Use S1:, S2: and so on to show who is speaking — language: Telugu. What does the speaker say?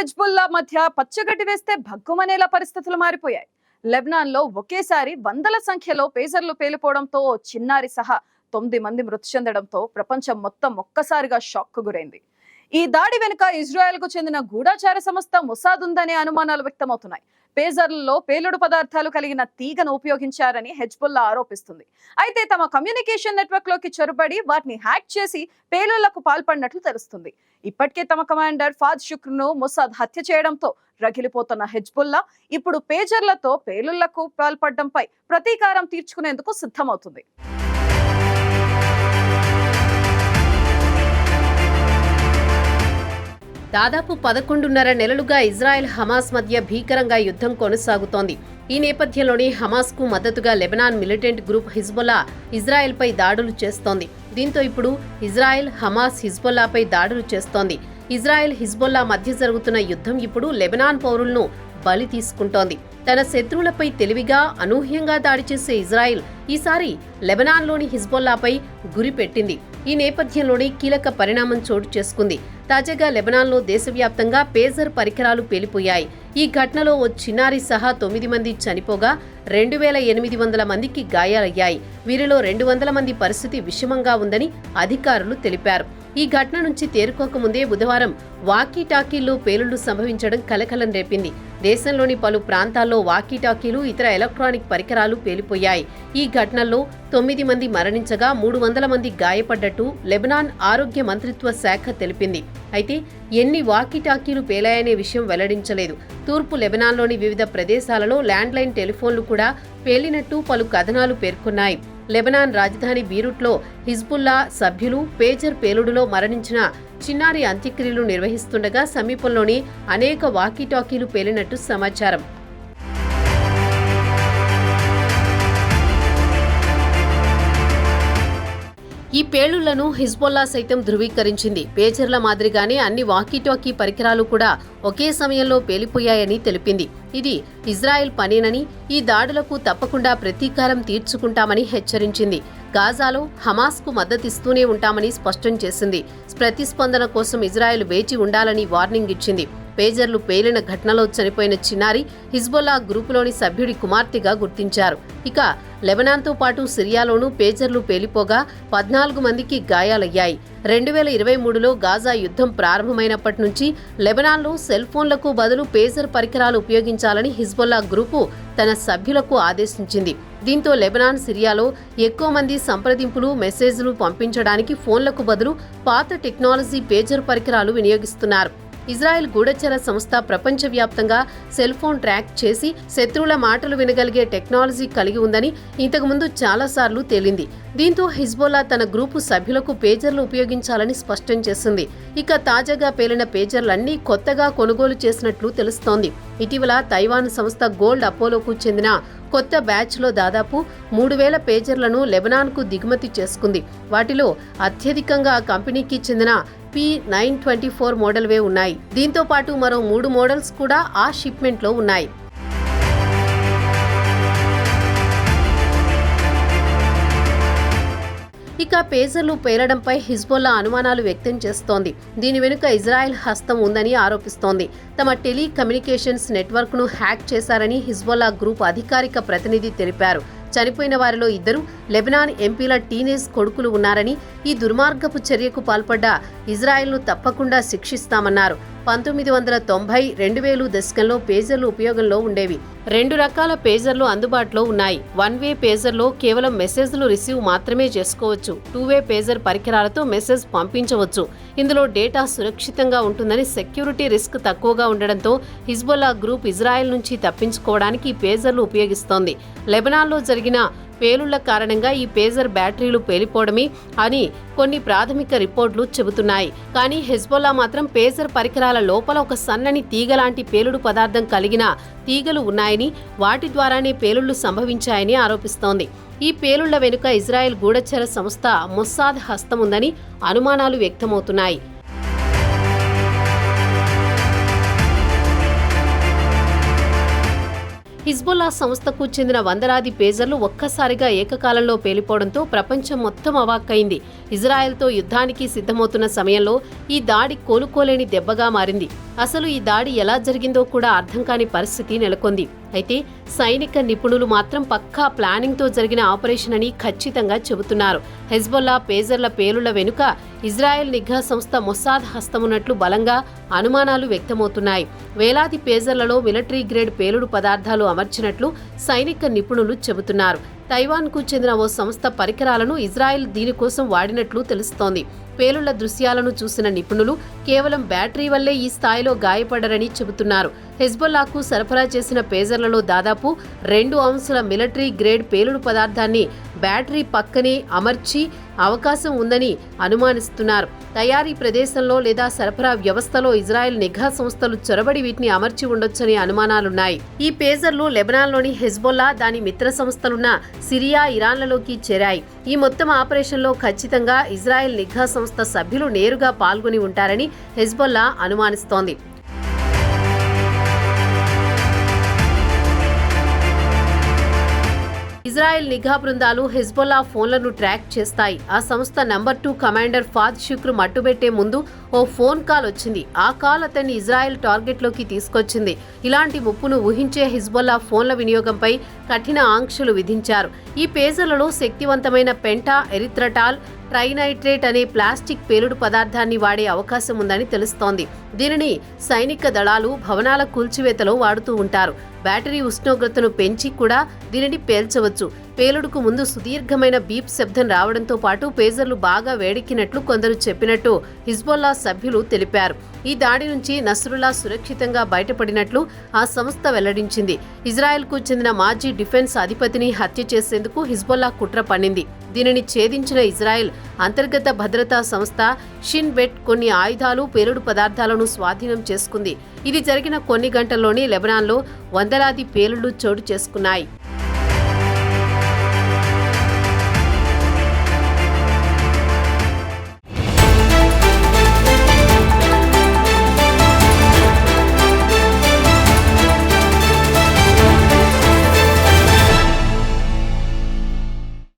S1: హెజ్బుల్లా మధ్య పచ్చగడ్డి వేస్తే భగ్గుమనేలా పరిస్థితులు మారిపోయాయి. లెబనాన్ లో ఒకేసారి వందల సంఖ్యలో పేజర్లు పేలిపోవడంతో చిన్నారి సహా 9 మంది మృతి చెందడంతో ప్రపంచం మొత్తం ఒక్కసారిగా షాక్ కు గురైంది. ఈ దాడి వెనుక ఇజ్రాయెల్ కు చెందిన గూఢచార సంస్థ మొసాద్ ఉందనే అనుమానాలు వ్యక్తమవుతున్నాయి. పేజర్లలో పేలుడు పదార్థాలు కలిగిన తీగను ఉపయోగించారని హెజ్బుల్లా ఆరోపిస్తుంది. అయితే తమ కమ్యూనికేషన్ నెట్వర్క్ లోకి చొరబడి వాటిని హ్యాక్ చేసి పేలుళ్లకు పాల్పడినట్లు తెలుస్తుంది. ఇప్పటికే తమ కమాండర్ ఫాద్ షుక్రును మొసాద్ హత్య చేయడంతో రగిలిపోతున్న హెజ్బుల్లా ఇప్పుడు పేజర్లతో పేలుళ్లకు పాల్పడడంపై ప్రతీకారం తీర్చుకునేందుకు సిద్ధమవుతుంది.
S2: దాదాపు 11.5 నెలలుగా ఇజ్రాయెల్ హమాస్ మధ్య భీకరంగా యుద్ధం కొనసాగుతోంది. ఈ నేపథ్యంలోనే హమాస్కు మద్దతుగా లెబనాన్ మిలిటెంట్ గ్రూప్ హిజ్బుల్లా ఇజ్రాయెల్పై దాడులు చేస్తోంది. దీంతో ఇప్పుడు ఇజ్రాయెల్ హమాస్ హిజ్బుల్లాపై దాడులు చేస్తోంది. ఇజ్రాయెల్ హిజ్బుల్లా మధ్య జరుగుతున్న యుద్ధం ఇప్పుడు లెబనాన్ పౌరులను బలి తీసుకుంటోంది. తన శత్రువులపై తెలివిగా అనూహ్యంగా దాడి చేసే ఇజ్రాయెల్ ఈసారి లెబనాన్లోని హిజ్బుల్లాపై గురిపెట్టింది. ఈ నేపథ్యంలోనే కీలక పరిణామం చోటు చేసుకుంది. తాజాగా లెబనాన్లో దేశవ్యాప్తంగా పేజర్ పరికరాలు పేలిపోయాయి. ఈ ఘటనలో ఓ చిన్నారి సహా 9 మంది చనిపోగా 2800 మందికి గాయాలయ్యాయి. వీరిలో 200 మంది పరిస్థితి విషమంగా ఉందని అధికారులు తెలిపారు. ఈ ఘటన నుంచి తేరుకోకముందే బుధవారం వాకీటాకీల్లో పేలుళ్లు సంభవించడం కలకలం రేపింది. దేశంలోని పలు ప్రాంతాల్లో వాకీటాకీలు, ఇతర ఎలక్ట్రానిక్ పరికరాలు పేలిపోయాయి. ఈ ఘటనల్లో 9 మంది మరణించగా 300 మంది గాయపడ్డట్టు లెబనాన్ ఆరోగ్య మంత్రిత్వ శాఖ తెలిపింది. అయితే ఎన్ని వాకీటాకీలు పేలాయనే విషయం వెల్లడించలేదు. తూర్పు లెబనాన్లోని వివిధ ప్రదేశాలలో ల్యాండ్లైన్ టెలిఫోన్లు కూడా పేలినట్టు పలు కథనాలు పేర్కొన్నాయి. లెబనాన్ రాజధాని బీరూట్లో హిజ్బుల్లా సభ్యులు పేజర్ పేలుడులో మరణించిన చిన్నారి అంత్యక్రియలు నిర్వహిస్తుండగా సమీపంలోని అనేక వాకీటాకీలు పేలినట్టు సమాచారం. ఈ పేలుళ్లను హిజ్బుల్లా సైతం ధృవీకరించింది. పేజర్ల మాదిరిగానే అన్ని వాకీటాకీ పరికరాలు కూడా ఒకే సమయంలో పేలిపోయాయని తెలిపింది. ఇది ఇజ్రాయెల్ పనేనని, ఈ దాడులకు తప్పకుండా ప్రతీకారం తీర్చుకుంటామని హెచ్చరించింది. గాజాలో హమాస్కు మద్దతిస్తూనే ఉంటామని స్పష్టం చేసింది. ప్రతిస్పందన కోసం ఇజ్రాయెల్ వేచి ఉండాలని వార్నింగ్ ఇచ్చింది. పేజర్లు పేలిన ఘటనలో చనిపోయిన చిన్నారి హిజ్బుల్లా గ్రూపులోని సభ్యుడి కుమార్తెగా గుర్తించారు. ఇక లెబనాన్తో పాటు సిరియాలోనూ పేజర్లు పేలిపోగా 14 మందికి గాయాలయ్యాయి. 2023లో గాజా యుద్ధం ప్రారంభమైనప్పటి నుంచి లెబనాన్లో సెల్ ఫోన్లకు బదులు పేజర్ పరికరాలు ఉపయోగించాలని హిజ్బుల్లా గ్రూపు తన సభ్యులకు ఆదేశించింది. దీంతో లెబనాన్, సిరియాలో ఎక్కువ మంది సంప్రదింపులు, మెసేజ్లు పంపించడానికి ఫోన్లకు బదులు పాత టెక్నాలజీ పేజర్ పరికరాలు వినియోగిస్తున్నారు. ఇజ్రాయెల్ గూఢచర సంస్థ ప్రపంచవ్యాప్తంగా సెల్ ఫోన్ ట్రాక్ చేసి శత్రువుల మాటలు వినగలిగే టెక్నాలజీ కలిగి ఉందని ఇంతకుముందు చాలాసార్లు తేలింది. దీంతో హిజ్బుల్లా తన గ్రూపు సభ్యులకు పేజర్లు ఉపయోగించాలని స్పష్టం చేసింది. ఇక తాజాగా పేలిన పేజర్లన్నీ కొత్తగా కొనుగోలు చేసినట్లు తెలుస్తోంది. ఇటీవల తైవాన్ సంస్థ గోల్డ్ అపోలోకు చెందిన కొత్త బ్యాచ్లో దాదాపు 3000 పేజర్లను లెబనాన్కు దిగుమతి చేసుకుంది. వాటిలో అత్యధికంగా ఆ కంపెనీకి చెందిన P924 మోడల్వే ఉన్నాయి. దీంతో పాటు మరో 3 మోడల్స్ కూడా ఆ షిప్మెంట్లో ఉన్నాయి. ఇక పేజర్లు పేలడంపై హిజ్బుల్లా అనుమానాలు వ్యక్తం చేస్తోంది. దీని వెనుక ఇజ్రాయెల్ హస్తం ఉందని ఆరోపిస్తోంది. తమ టెలికమ్యూనికేషన్స్ నెట్వర్క్ను హ్యాక్ చేశారని హిజ్బుల్లా గ్రూప్ అధికారిక ప్రతినిధి తెలిపారు. చనిపోయిన వారిలో 2 లెబనాన్ ఎంపీల టీనేజ్ కొడుకులు ఉన్నారని, ఈ దుర్మార్గపు చర్యకు పాల్పడ్డ ఇజ్రాయెల్ను తప్పకుండా శిక్షిస్తామన్నారు. 1990-2000 దశకంలో పేజర్లు ఉపయోగంలో ఉండేవి. 2 రకాల పేజర్లు అందుబాటులో ఉన్నాయి. 1-వే పేజర్లో కేవలం మెసేజ్లు రిసీవ్ మాత్రమే చేసుకోవచ్చు. 2-వే పేజర్ పరికరాలతో మెసేజ్ పంపించవచ్చు. ఇందులో డేటా సురక్షితంగా ఉంటుందని, సెక్యూరిటీ రిస్క్ తక్కువగా ఉండడంతో హిజ్బుల్లా గ్రూప్ ఇజ్రాయెల్ నుంచి తప్పించుకోవడానికి ఈ పేజర్లు ఉపయోగిస్తోంది. లెబనాన్లో జరిగిన పేలుళ్ల కారణంగా ఈ పేజర్ బ్యాటరీలు పేలిపోవడమే అని కొన్ని ప్రాథమిక రిపోర్టులు చెబుతున్నాయి. కానీ హెజ్బుల్లా మాత్రం పేజర్ పరికరాల లోపల ఒక సన్నని తీగలాంటి పేలుడు పదార్థం కలిగిన తీగలు ఉన్నాయని, వాటి ద్వారానే పేలుళ్లు సంభవించాయని ఆరోపిస్తోంది. ఈ పేలుళ్ల వెనుక ఇజ్రాయెల్ గూఢచర సంస్థ మొసాద్ హస్తం ఉందని అనుమానాలు వ్యక్తమవుతున్నాయి. హిజ్బుల్లా సంస్థకు చెందిన వందలాది పేజర్లు ఒక్కసారిగా ఏకకాలంలో పేలిపోవడంతో ప్రపంచం మొత్తం అవాక్కైంది. ఇజ్రాయెల్తో యుద్ధానికి సిద్ధమవుతున్న సమయంలో ఈ దాడి కోలుకోలేని దెబ్బగా మారింది. అసలు ఈ దాడి ఎలా జరిగిందో కూడా అర్థం కాని పరిస్థితి నెలకొంది. అయితే సైనిక నిపుణులు మాత్రం పక్కా ప్లానింగ్తో జరిగిన ఆపరేషన్ అని ఖచ్చితంగా చెబుతున్నారు. హెజ్బొల్లా పేజర్ల పేలుళ్ల వెనుక ఇజ్రాయెల్ నిఘా సంస్థ మొసాద్ హస్తమున్నట్లు బలంగా అనుమానాలు వ్యక్తమవుతున్నాయి. వేలాది పేజర్లలో మిలిటరీ గ్రేడ్ పేలుడు పదార్థాలు అమర్చినట్లు సైనిక నిపుణులు చెబుతున్నారు. తైవాన్కు చెందిన ఓ సంస్థ పరికరాలను ఇజ్రాయెల్ దీనికోసం వాడినట్లు తెలుస్తోంది. పేలుళ్ల దృశ్యాలను చూసిన నిపుణులు కేవలం బ్యాటరీ వల్లే ఈ స్థాయిలో గాయపడరని చెబుతున్నారు. హెజ్బొల్లాకు సరఫరా చేసిన పేజర్లలో దాదాపు 2 ఔన్సుల మిలిటరీ గ్రేడ్ పేలుడు పదార్థాన్ని బ్యాటరీ పక్కనే అమర్చి అవకాశం ఉందని అనుమానిస్తున్నారు. తయారీ ప్రదేశంలో లేదా సరఫరా వ్యవస్థలో ఇజ్రాయెల్ నిఘా సంస్థలు చొరబడి వీటిని అమర్చి ఉండొచ్చనే అనుమానాలున్నాయి. ఈ పేజర్లు లెబనాన్లోని హెజ్బొల్లా, దాని మిత్ర సంస్థలున్న సిరియా, ఇరాన్లలోకి చేరాయి. ఈ మొత్తం ఆపరేషన్లో ఖచ్చితంగా ఇజ్రాయెల్ నిఘా సంస్థ సభ్యులు నేరుగా పాల్గొని ఉంటారని హెజ్బొల్లా అనుమానిస్తోంది. ఇజ్రాయెల్ నిఘా బృందాలు హెజ్బొల్లా ఫోన్లను ట్రాక్ చేస్తాయి. ఆ సంస్థ నంబర్ 2 కమాండర్ ఫాద్ షుక్ర్ మట్టుబెట్టే ముందు ఓ ఫోన్ కాల్ వచ్చింది. ఆ కాల్ అతన్ని ఇజ్రాయెల్ టార్గెట్లోకి తీసుకొచ్చింది. ఇలాంటి ముప్పును ఊహించే హిజ్బొల్లా ఫోన్ల వినియోగంపై కఠిన ఆంక్షలు విధించారు. ఈ పేజర్లలో శక్తివంతమైన పెంటా ఎరిత్రటాల్ ట్రైనైట్రేట్ అనే ప్లాస్టిక్ పేలుడు పదార్థాన్ని వాడే అవకాశం ఉందని తెలుస్తోంది. దీనిని సైనిక దళాలు భవనాల కూల్చివేతలో వాడుతూ ఉంటారు. బ్యాటరీ ఉష్ణోగ్రతను పెంచి కూడా దీనిని పేల్చవచ్చు. పేలుడుకు ముందు సుదీర్ఘమైన బీప్ శబ్దం రావడంతో పాటు పేజర్లు బాగా వేడెక్కినట్లు కొందరు చెప్పినట్టు హిజ్బొల్లా సభ్యులు తెలిపారు. ఈ దాడి నుంచి నస్రుల్లా సురక్షితంగా బయటపడినట్లు ఆ సంస్థ వెల్లడించింది. ఇజ్రాయెల్కు చెందిన మాజీ డిఫెన్స్ అధిపతిని హత్య చేసేందుకు హిజ్బొల్లా కుట్ర పన్నింది. దీనిని ఛేదించిన ఇజ్రాయెల్ అంతర్గత భద్రతా సంస్థ షిన్ బెట్ కొన్ని ఆయుధాలు, పేలుడు పదార్థాలను స్వాధీనం చేసుకుంది. ఇది జరిగిన కొన్ని గంటల్లోనే లెబనాన్లో వందలాది పేలుళ్లు చోటు చేసుకున్నాయి.